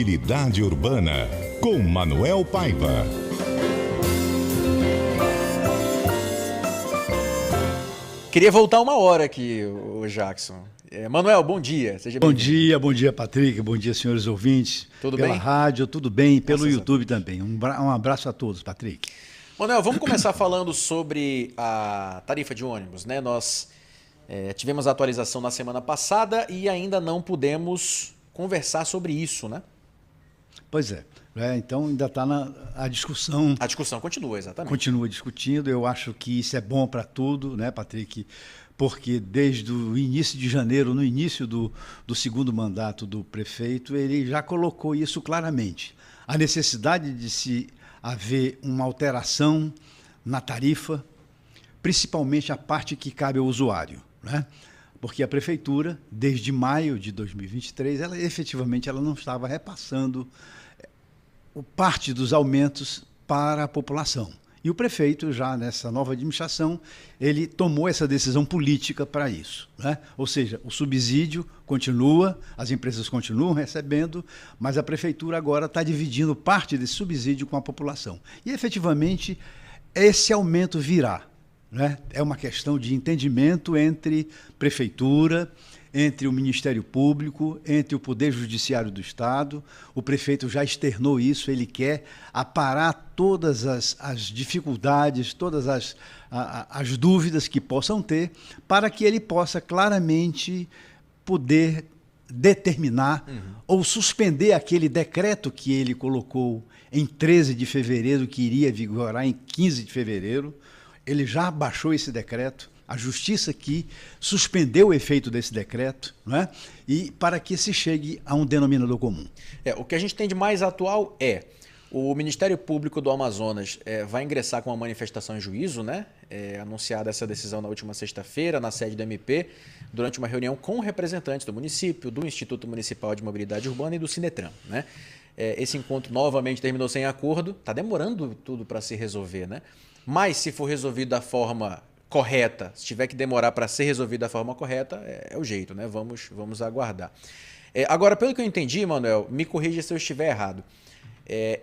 Mobilidade Urbana, com Manuel Paiva. Queria voltar uma hora aqui, o Jackson. Manuel, bom dia. Seja bem-vindo. Bom dia, Patrick. Bom dia, senhores ouvintes. Tudo pela bem? Pela rádio, tudo bem. Pelo Graças YouTube também. Um abraço a todos, Patrick. Manuel, vamos começar falando sobre a tarifa de ônibus, né? Nós tivemos a atualização na semana passada e ainda não pudemos conversar sobre isso, né? Pois é. Então ainda está a discussão. A discussão continua, exatamente. Continua discutindo. Eu acho que isso é bom para tudo, né, Patrick? Porque desde o início de janeiro, no início do segundo mandato do prefeito, ele já colocou isso claramente. A necessidade de se haver uma alteração na tarifa, principalmente a parte que cabe ao usuário, né? Porque a prefeitura, desde maio de 2023, ela efetivamente não estava repassando parte dos aumentos para a população. E o prefeito, já nessa nova administração, ele tomou essa decisão política para isso, né? Ou seja, o subsídio continua, as empresas continuam recebendo, mas a prefeitura agora está dividindo parte desse subsídio com a população. E, efetivamente, esse aumento virá, né? É uma questão de entendimento entre prefeitura, entre o Ministério Público, entre o Poder Judiciário do Estado. O prefeito já externou isso, ele quer aparar todas as dificuldades, todas as dúvidas que possam ter, para que ele possa claramente poder determinar ou suspender aquele decreto que ele colocou em 13 de fevereiro, que iria vigorar em 15 de fevereiro. Ele já baixou esse decreto. A Justiça que suspendeu o efeito desse decreto, né? E para que se chegue a um denominador comum. O que a gente tem de mais atual o Ministério Público do Amazonas vai ingressar com uma manifestação em juízo, né? Anunciada essa decisão na última sexta-feira, na sede do MP, durante uma reunião com representantes do município, do Instituto Municipal de Mobilidade Urbana e do Sinetran, né? Esse encontro novamente terminou sem acordo, está demorando tudo para se resolver, né? Mas se for resolvido da forma correta, se tiver que demorar para ser resolvido da forma correta, é o jeito, né? Vamos aguardar. Agora, pelo que eu entendi, Manuel, me corrija se eu estiver errado.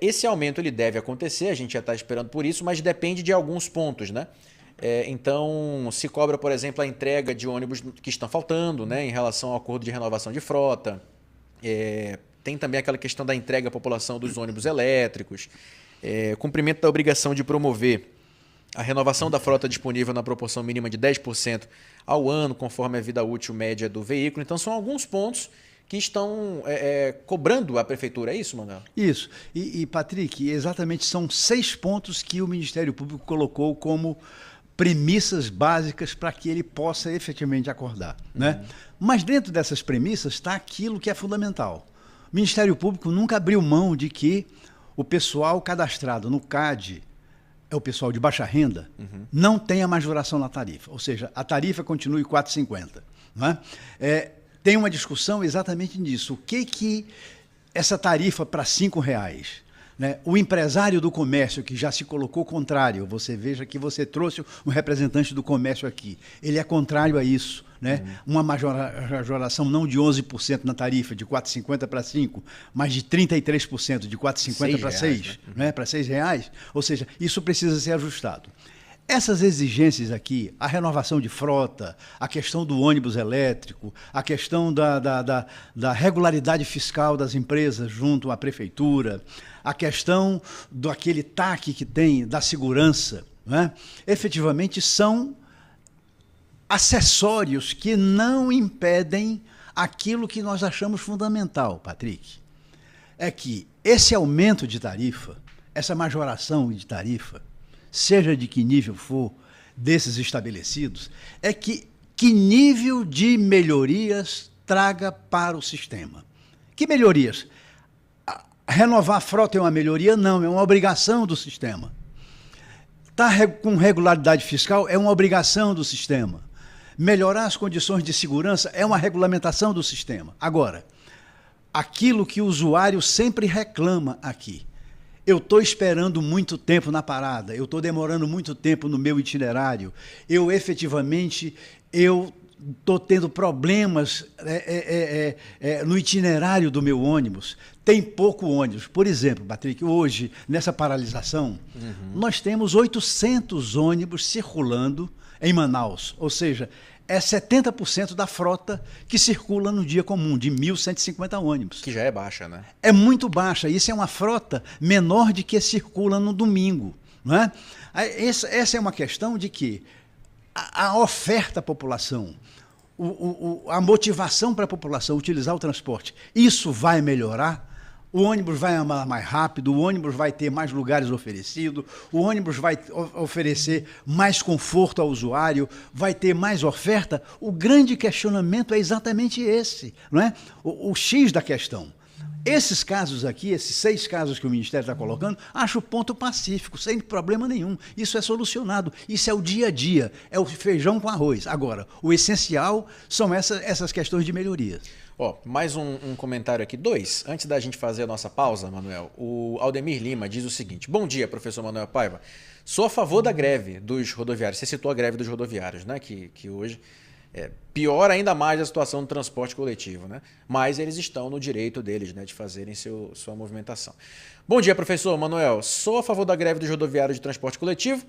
Esse aumento ele deve acontecer, a gente já está esperando por isso, mas depende de alguns pontos, né? Então, se cobra, por exemplo, a entrega de ônibus que estão faltando, né, em relação ao acordo de renovação de frota. Tem também aquela questão da entrega à população dos ônibus elétricos, cumprimento da obrigação de promover a renovação da frota disponível na proporção mínima de 10% ao ano, conforme a vida útil média do veículo. Então, são alguns pontos que estão cobrando a prefeitura. É isso, Manuel? Isso. E, Patrick, exatamente são 6 pontos que o Ministério Público colocou como premissas básicas para que ele possa efetivamente acordar, né? Mas dentro dessas premissas está aquilo que é fundamental. O Ministério Público nunca abriu mão de que o pessoal cadastrado no CAD, o pessoal de baixa renda, não tenha majoração na tarifa. Ou seja, a tarifa continue 4,50. Não é? Tem uma discussão exatamente nisso. O que essa tarifa para R$5, né? O empresário do comércio, que já se colocou contrário, você veja que você trouxe um representante do comércio aqui, ele é contrário a isso, né? Uma majoração não de 11% na tarifa, de 4,50 para 5, mas de 33%, de 4,50 para 6, né? Para R$6. Ou seja, isso precisa ser ajustado. Essas exigências aqui, a renovação de frota, a questão do ônibus elétrico, a questão da regularidade fiscal das empresas junto à prefeitura, a questão daquele TAC que tem, da segurança, né? Efetivamente são acessórios que não impedem aquilo que nós achamos fundamental, Patrick. É que esse aumento de tarifa, essa majoração de tarifa, seja de que nível for desses estabelecidos, é que nível de melhorias traga para o sistema. Que melhorias? Renovar a frota é uma melhoria? Não, é uma obrigação do sistema. Estar com regularidade fiscal é uma obrigação do sistema. Melhorar as condições de segurança é uma regulamentação do sistema. Agora, aquilo que o usuário sempre reclama aqui, eu estou esperando muito tempo na parada, eu estou demorando muito tempo no meu itinerário, eu efetivamente estou tendo problemas no itinerário do meu ônibus, tem pouco ônibus. Por exemplo, Patrick, hoje, nessa paralisação, nós temos 800 ônibus circulando em Manaus, ou seja, é 70% da frota que circula no dia comum, de 1.150 ônibus. Que já é baixa, né? É muito baixa. Isso é uma frota menor de que circula no domingo. Não é? Essa é uma questão de que a oferta à população, a motivação para a população utilizar o transporte, isso vai melhorar. O ônibus vai andar mais rápido, o ônibus vai ter mais lugares oferecidos, o ônibus vai oferecer mais conforto ao usuário, vai ter mais oferta. O grande questionamento é exatamente esse, não é? O X da questão. Esses casos aqui, esses 6 casos que o Ministério está colocando, acho ponto pacífico, sem problema nenhum. Isso é solucionado, isso é o dia a dia, é o feijão com arroz. Agora, o essencial são essas questões de melhoria. Mais um comentário aqui, 2. Antes da gente fazer a nossa pausa, Manuel, o Aldemir Lima diz o seguinte: bom dia, professor Manuel Paiva. Sou a favor da greve dos rodoviários. Você citou a greve dos rodoviários, né? Que hoje piora ainda mais a situação do transporte coletivo, né? Mas eles estão no direito deles, né, de fazerem sua movimentação. Bom dia, professor Manuel. Sou a favor da greve dos rodoviários de transporte coletivo.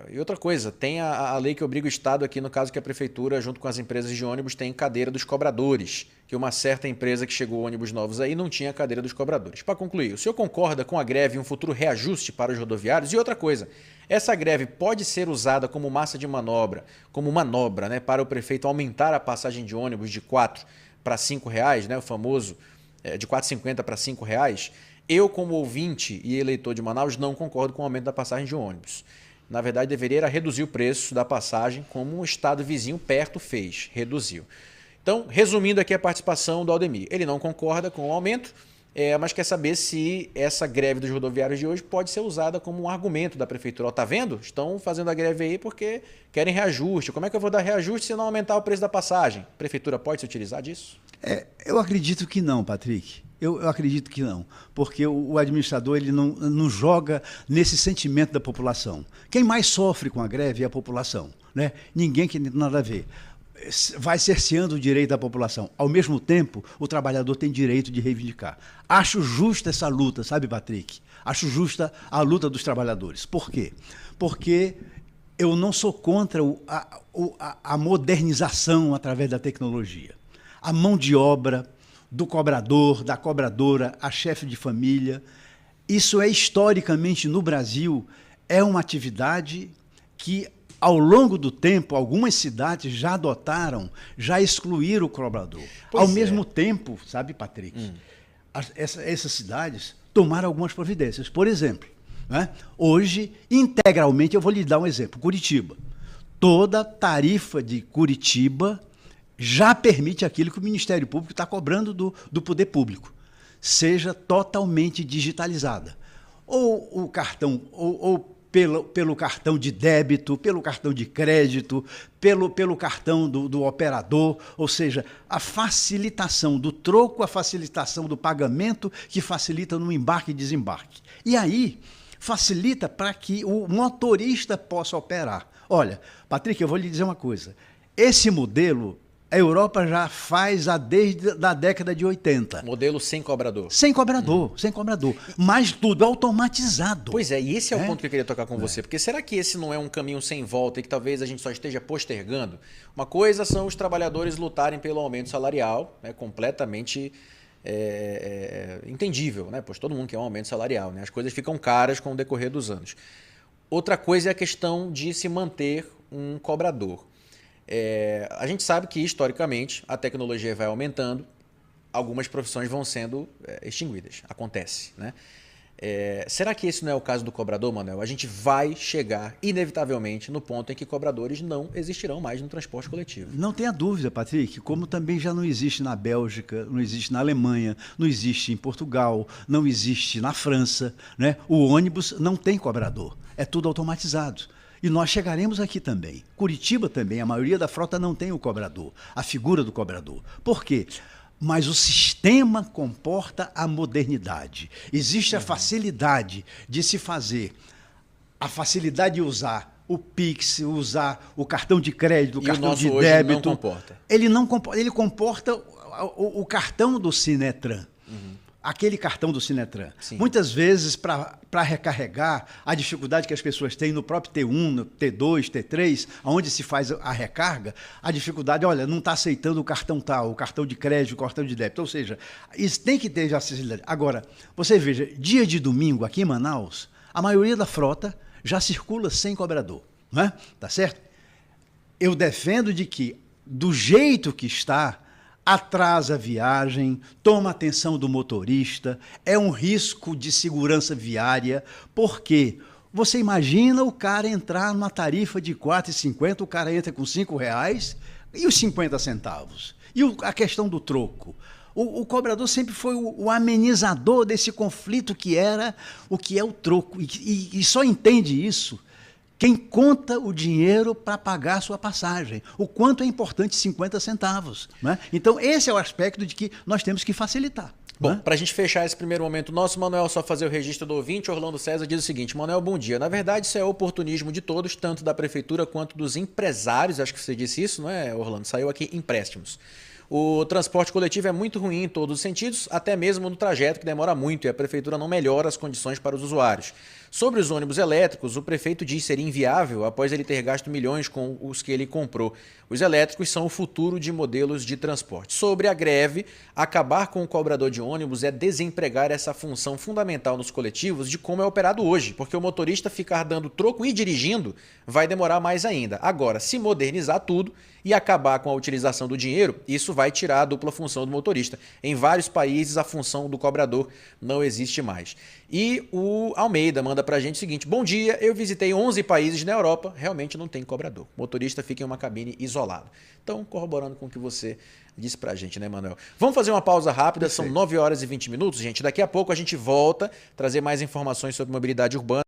E outra coisa, tem a lei que obriga o Estado aqui, no caso que a Prefeitura, junto com as empresas de ônibus, tem cadeira dos cobradores, que uma certa empresa que chegou ônibus novos aí não tinha cadeira dos cobradores. Para concluir, o senhor concorda com a greve e um futuro reajuste para os rodoviários? E outra coisa, essa greve pode ser usada como massa de manobra, como manobra, né, para o prefeito aumentar a passagem de ônibus de R$ 4 para R$ 5, né, o famoso de R$ 4,50 para R$ 5? Eu, como ouvinte e eleitor de Manaus, não concordo com o aumento da passagem de ônibus. Na verdade, deveria reduzir o preço da passagem, como um estado vizinho perto fez, reduziu. Então, resumindo aqui a participação do Aldemir, ele não concorda com o aumento, mas quer saber se essa greve dos rodoviários de hoje pode ser usada como um argumento da Prefeitura. Tá vendo? Estão fazendo a greve aí porque querem reajuste. Como é que eu vou dar reajuste se não aumentar o preço da passagem? A Prefeitura pode se utilizar disso? Eu acredito que não, Patrick. Eu acredito que não, porque o administrador ele não joga nesse sentimento da população. Quem mais sofre com a greve é a população, né? Ninguém que tem nada a ver. Vai cerceando o direito da população. Ao mesmo tempo, o trabalhador tem direito de reivindicar. Acho justa essa luta, sabe, Patrick? Acho justa a luta dos trabalhadores. Por quê? Porque eu não sou contra a modernização através da tecnologia. A mão de obra do cobrador, da cobradora, a chefe de família. Isso historicamente, no Brasil, é uma atividade que, ao longo do tempo, algumas cidades já adotaram, já excluíram o cobrador. Ao mesmo tempo, sabe, Patrick, essas cidades tomaram algumas providências. Por exemplo, né, hoje, integralmente, eu vou lhe dar um exemplo, Curitiba. Toda tarifa de Curitiba já permite aquilo que o Ministério Público está cobrando do poder público, seja totalmente digitalizada. Ou o cartão, ou pelo cartão de débito, pelo cartão de crédito, pelo cartão do operador, ou seja, a facilitação do troco, a facilitação do pagamento, que facilita no embarque e desembarque. E aí, facilita para que o motorista possa operar. Olha, Patrick, eu vou lhe dizer uma coisa. Esse modelo a Europa já faz desde a década de 80. Modelo sem cobrador. Sem cobrador, sem cobrador. Mas tudo automatizado. Pois é, e esse é o ponto que eu queria tocar com você. Porque será que esse não é um caminho sem volta e que talvez a gente só esteja postergando? Uma coisa são os trabalhadores lutarem pelo aumento salarial, né, completamente entendível, né? Pois todo mundo quer um aumento salarial, né? As coisas ficam caras com o decorrer dos anos. Outra coisa é a questão de se manter um cobrador. A gente sabe que, historicamente, a tecnologia vai aumentando, algumas profissões vão sendo extinguidas. Acontece, né? Será que esse não é o caso do cobrador, Manuel? A gente vai chegar, inevitavelmente, no ponto em que cobradores não existirão mais no transporte coletivo. Não tenha dúvida, Patrick, como também já não existe na Bélgica, não existe na Alemanha, não existe em Portugal, não existe na França, né? O ônibus não tem cobrador, é tudo automatizado. E nós chegaremos aqui também. Curitiba também, a maioria da frota não tem o cobrador, a figura do cobrador. Por quê? Mas o sistema comporta a modernidade. Existe a facilidade de se fazer, a facilidade de usar o Pix, usar o cartão de crédito, o E cartão o nosso de hoje débito. não comporta. Ele não comporta, ele comporta o cartão do Sinetran. Aquele cartão do Sinetran. Sim. Muitas vezes, para recarregar, a dificuldade que as pessoas têm no próprio T1, no T2, T3, onde se faz a recarga, a dificuldade, olha, não está aceitando o cartão tal, o cartão de crédito, o cartão de débito. Ou seja, isso tem que ter acessibilidade. Agora, você veja, dia de domingo aqui em Manaus, a maioria da frota já circula sem cobrador. Não é? Tá certo? Eu defendo de que, do jeito que está, atrasa a viagem, toma a atenção do motorista, é um risco de segurança viária, porque você imagina o cara entrar numa tarifa de R$ 4,50, o cara entra com R$ 5,00 e os 50 centavos. E a questão do troco. O cobrador sempre foi o amenizador desse conflito que era o que é o troco. E só entende isso quem conta o dinheiro para pagar a sua passagem. O quanto é importante 50 centavos. Né? Então, esse é o aspecto de que nós temos que facilitar. Bom, Né? para a gente fechar esse primeiro momento nosso, Manuel, só fazer o registro do ouvinte, Orlando César diz o seguinte: Manuel, bom dia. Na verdade, isso é oportunismo de todos, tanto da prefeitura quanto dos empresários. Acho que você disse isso, não é, Orlando? Saiu aqui empréstimos. O transporte coletivo é muito ruim em todos os sentidos, até mesmo no trajeto, que demora muito, e a prefeitura não melhora as condições para os usuários. Sobre os ônibus elétricos, o prefeito diz ser inviável após ele ter gasto milhões com os que ele comprou. Os elétricos são o futuro de modelos de transporte. Sobre a greve, acabar com o cobrador de ônibus é desempregar essa função fundamental nos coletivos de como é operado hoje, porque o motorista ficar dando troco e dirigindo vai demorar mais ainda. Agora, se modernizar tudo e acabar com a utilização do dinheiro, isso vai tirar a dupla função do motorista. Em vários países, a função do cobrador não existe mais. E o Almeida manda pra gente o seguinte: bom dia, eu visitei 11 países na Europa, realmente não tem cobrador. O motorista fica em uma cabine isolado. Então, corroborando com o que você disse pra gente, né, Manuel? Vamos fazer uma pausa rápida, são 9 horas e 20 minutos, gente. Daqui a pouco a gente volta a trazer mais informações sobre mobilidade urbana.